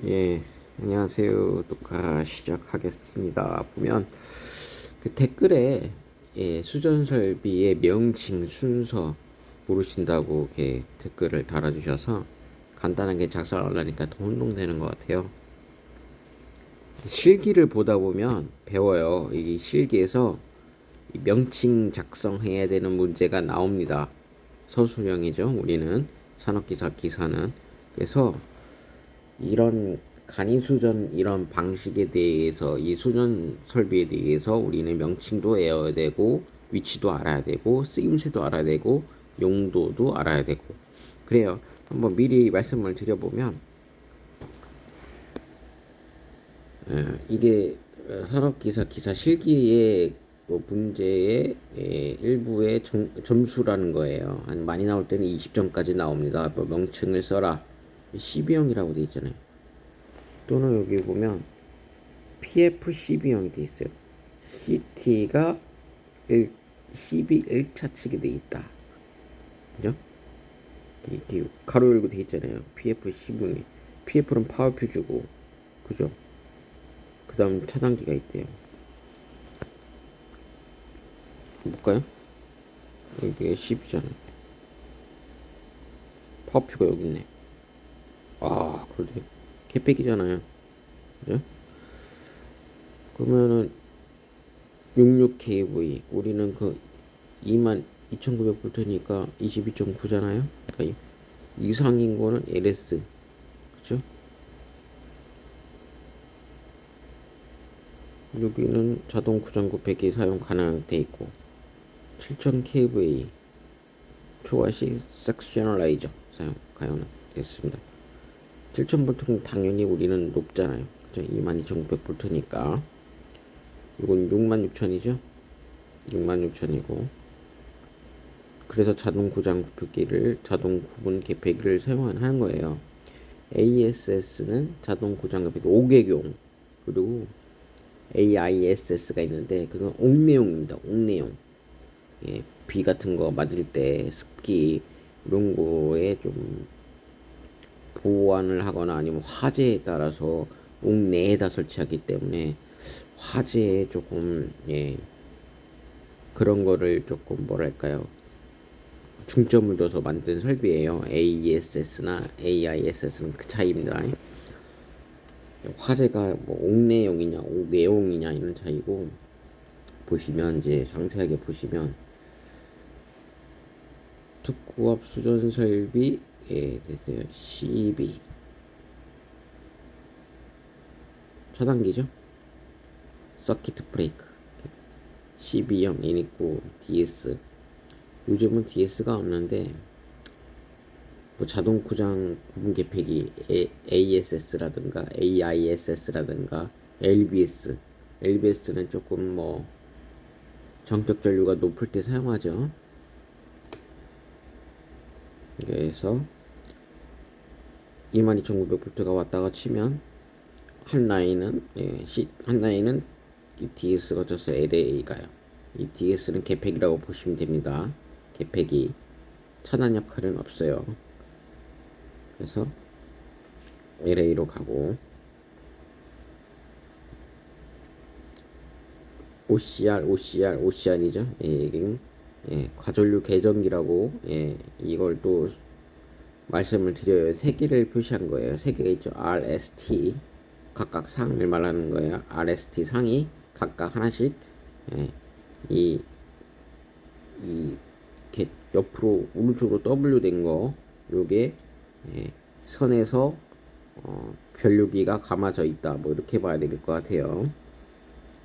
예, 안녕하세요. 녹화 시작하겠습니다. 보면 그 댓글에 수전 설비의 명칭 순서 모르신다고 이렇게 댓글을 달아주셔서 간단하게 작성하려니까 더 혼동되는 것 같아요. 실기를 보다 보면 배워요. 이 실기에서 이 명칭 작성해야 되는 문제가 나옵니다. 서술형이죠. 우리는 산업기사 기사는. 그래서 이런 간이수전 이런 방식에 대해서 이 수전 설비에 대해서 우리는 명칭도 외워야 되고 위치도 알아야 되고 쓰임새도 알아야 되고 용도도 알아야 되고 그래요. 한번 미리 말씀을 드려보면 이게 산업기사 기사 실기의 문제의 일부의 점수라는 거예요. 한 많이 나올 때는 20점까지 나옵니다. 뭐 명칭을 써라. 12형이라고 돼 있잖아요. 또는 여기 보면 PF12형이 돼 있어요. CT가 12 1차측이 돼 있다. 그죠? 이렇게 가로 열고 돼 있잖아요. PF12형이. PF는 파워퓨즈고, 그죠? 그 다음 차단기가 있대요. 볼까요? 여기가 10이잖아요. 파워퓨가 여기 있네. 아, 그러네. 개백이잖아요. 그죠? 그러면은 66kV 우리는 그 22,900V니까 22.9잖아요. 그러니까 이상인 거는 LS, 그죠? 여기는 자동 구장구 배기 사용 가능돼 있고 7000kV 초과시 섹셔널라이저 사용 가능했습니다. 7000V는 당연히 우리는 높잖아요. 그죠? 22,900V니까 이건 66,000이죠. 66,000이고 그래서 자동 구장 구표기를 자동 구분 개폐기를 사용하는 거예요. ASS는 자동 구장 구표기 5개용 그리고 AISS가 있는데 그건 옥내용입니다. 옥내용. 예, 비 같은 거 맞을 때 습기 이런 거에 좀 보완을 하거나 아니면 화재에 따라서 옥내에다 설치하기 때문에 화재에 조금 그런 거를 조금 뭐랄까요 중점을 둬서 만든 설비예요. AESS나 AISS는 그 차이입니다. 화재가 뭐 옥내용이냐 옥내용이냐 이런 차이고 보시면 이제 상세하게 보시면 특고압 수전 설비 됐어요. 12 차단기죠. 서키트 브레이크 12형 이니고 DS 요즘은 DS가 없는데 뭐 자동 구장 구분 개폐기 ASS라든가 AISS라든가 LBS는 조금 뭐 전격 전류가 높을 때 사용하죠. 그래서 22,900V가 왔다가 치면 한 라인은 한 라인은 DS가 거쳐서 LA 가요. 이 DS는 개폐기라고 보시면 됩니다. 개폐기 차단 역할은 없어요. 그래서 LA로 가고 OCR이죠. 과전류 계전기라고 이걸 또 말씀을 드려요. 세 개를 표시한 거예요. 세 개가 있죠. RST 각각 상을 말하는 거예요. RST 상이 각각 하나씩 이 이렇게 옆으로 오른쪽으로 W 된 거 요게 선에서 변류기가 감아져 있다. 뭐 이렇게 봐야 될 것 같아요.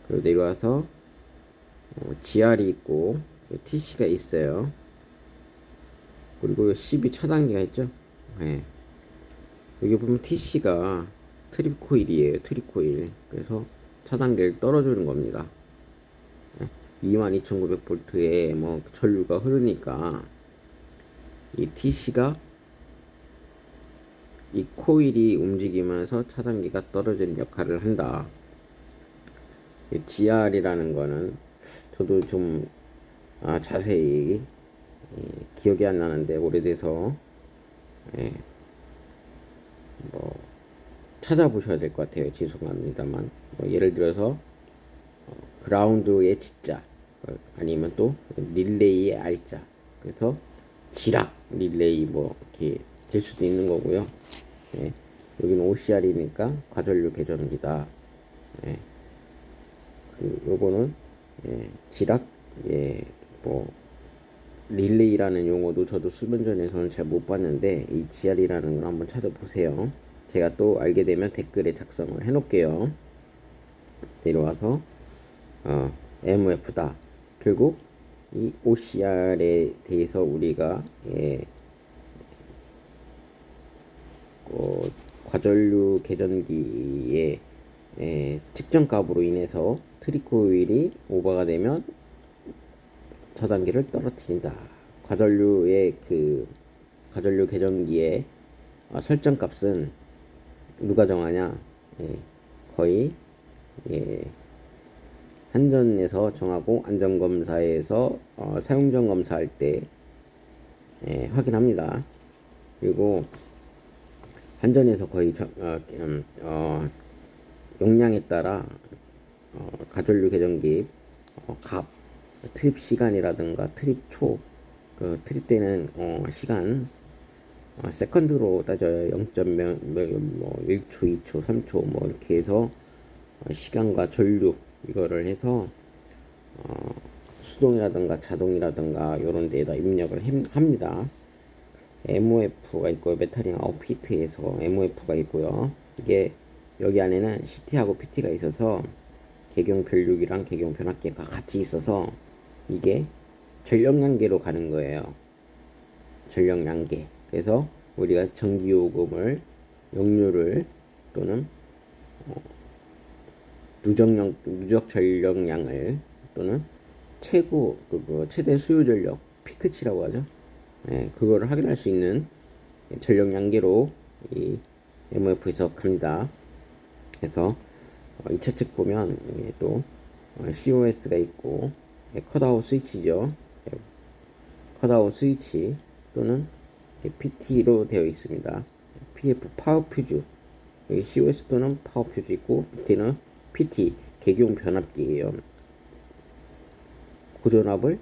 그리고 내려와서 GR이 있고 TC가 있어요. 그리고 12 차단기가 있죠. 여기 보면 TC가 트립 코일이에요. 트립 코일. 그래서 차단기를 떨어주는 겁니다. 22,900V에 뭐 전류가 흐르니까 이 TC가 이 코일이 움직이면서 차단기가 떨어지는 역할을 한다. GR이라는 거는 저도 좀 자세히 기억이 안 나는데 오래돼서 뭐 찾아보셔야 될 것 같아요. 죄송합니다만. 예를 들어서 그라운드의 G자, 아니면 또 릴레이의 R자. 그래서 지락 릴레이 뭐 이렇게 될 수도 있는 거고요. 예, 여기는 OCR이니까 과전류 계전기다. 예, 요거는 지락, 뭐 릴레이라는 용어도 저도 수면전에서는 잘 못 봤는데 이 GR이라는 걸 한번 찾아보세요. 제가 또 알게 되면 댓글에 작성을 해 놓을게요. 내려와서 MF다. 결국 이 OCR에 대해서 우리가 과전류 계전기의 측정값으로 인해서 트리코일이 오버가 되면 저단계를 떨어뜨린다. 과전류 계전기의 설정값은 누가 정하냐? 거의 한전에서 정하고 안전검사에서 사용전 검사할 때 확인합니다. 그리고 한전에서 거의 용량에 따라 과전류 계전기 값, 트립 시간이라든가 트립 초, 그 트립 되는 시간 세컨드로 따져요. 1초, 2초, 3초 뭐 이렇게 해서 시간과 전류 이거를 해서 수동이라든가 자동이라든가 이런 데에다 입력을 합니다. MOF가 있고요. 메타링 아웃피트에서 MOF가 있고요. 이게 여기 안에는 CT하고 PT가 있어서 개경 변류기랑 개경 변압기가 같이 있어서 이게 전력량계로 가는 거예요. 전력량계. 그래서 우리가 전기요금을 용료를 또는 누적 전력량을 또는 최대 수요 전력 피크치라고 하죠. 그거를 확인할 수 있는 전력량계로 이 MOF에서 갑니다. 그래서 2차 측 보면 또 COS가 있고 컷아웃 스위치죠. 컷아웃 스위치 또는 PT로 되어 있습니다. PF 파워 퓨즈, 여기 COS 또는 파워 퓨즈 있고 밑에는 PT 개경 변압기예요. 고전압을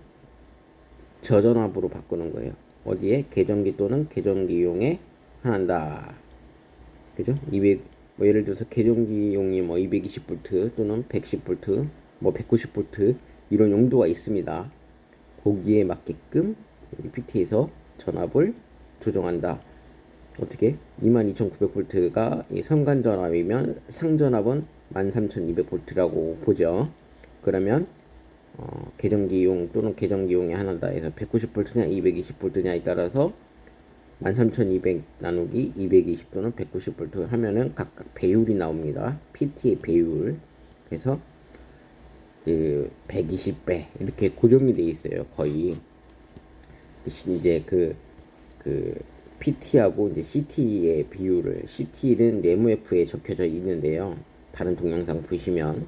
저전압으로 바꾸는 거예요. 어디에? 계전기 또는 계전기용에 한다. 그죠? 뭐 예를 들어서 계전기용이 뭐 220V 또는 110V, 뭐 190V 이런 용도가 있습니다. 거기에 맞게끔 여기 PT에서 전압을 조정한다. 어떻게? 22,900V가 선간 전압이면 상전압은 13,200V라고 보죠. 그러면 계전기용 또는 계전기용에 하나다 해서 190V냐 220V냐에 따라서 13,200 나누기 220 또는 190V 하면은 각각 배율이 나옵니다. PT의 배율. 그래서 120배 이렇게 고정이 돼 있어요. 거의 이제 그 PT하고 이제 CT의 비율을, CT는 MOF에 적혀져 있는데요. 다른 동영상 보시면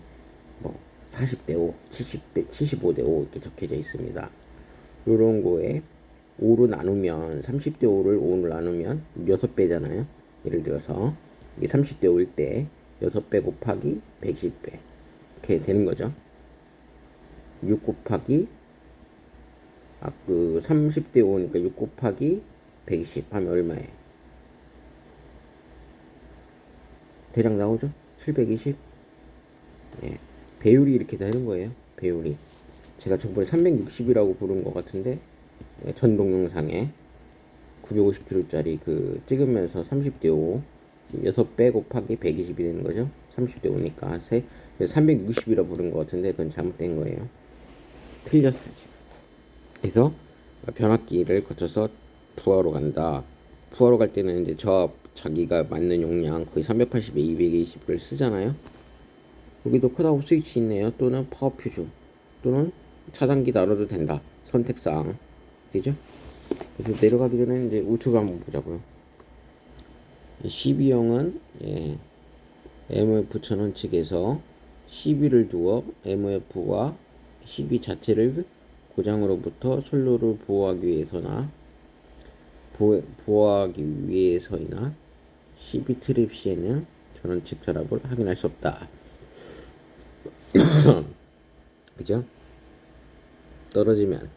뭐 40대 5, 75대 5 이렇게 적혀져 있습니다. 요런 거에 5로 나누면 30대 5를 5로 나누면 6배잖아요. 예를 들어서 이게 30대 5일 때 6배 곱하기 120배 이렇게 되는 거죠. 6 곱하기 30대 5니까 6 곱하기 120 하면 얼마에? 대략 나오죠? 720. 배율이 이렇게 되는 거예요. 배율이. 제가 저번에 360이라고 부른 것 같은데 전 동영상에 950kg짜리 찍으면서 30대 5 6배 곱하기 120이 되는 거죠. 30대 5니까 360이라 부른 것 같은데 그건 잘못된 거예요. 틀렸어요. 그래서 변압기를 거쳐서 부하로 간다. 부하로 갈 때는 이제 자기가 맞는 용량 거의 380에 220을 쓰잖아요. 여기도 컷아웃 스위치 있네요. 또는 파워 퓨즈 또는 차단기 나눠도 된다. 선택사항 되죠? 그래서 내려가기 전에 이제 우측을 한번 보자고요. 12형은 MOF 전원 측에서 시비를 두어 MOF와 시비 자체를 고장으로부터 선로를 보호하기 위해서이나 시비 트랩 시에는 전원책 전압을 확인할 수 없다. 그죠? 떨어지면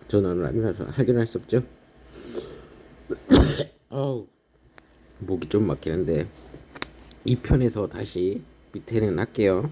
전원을 확인할 수 없죠. 어우, 목이 좀 막히는데 2편에서 다시 밑에는 할게요.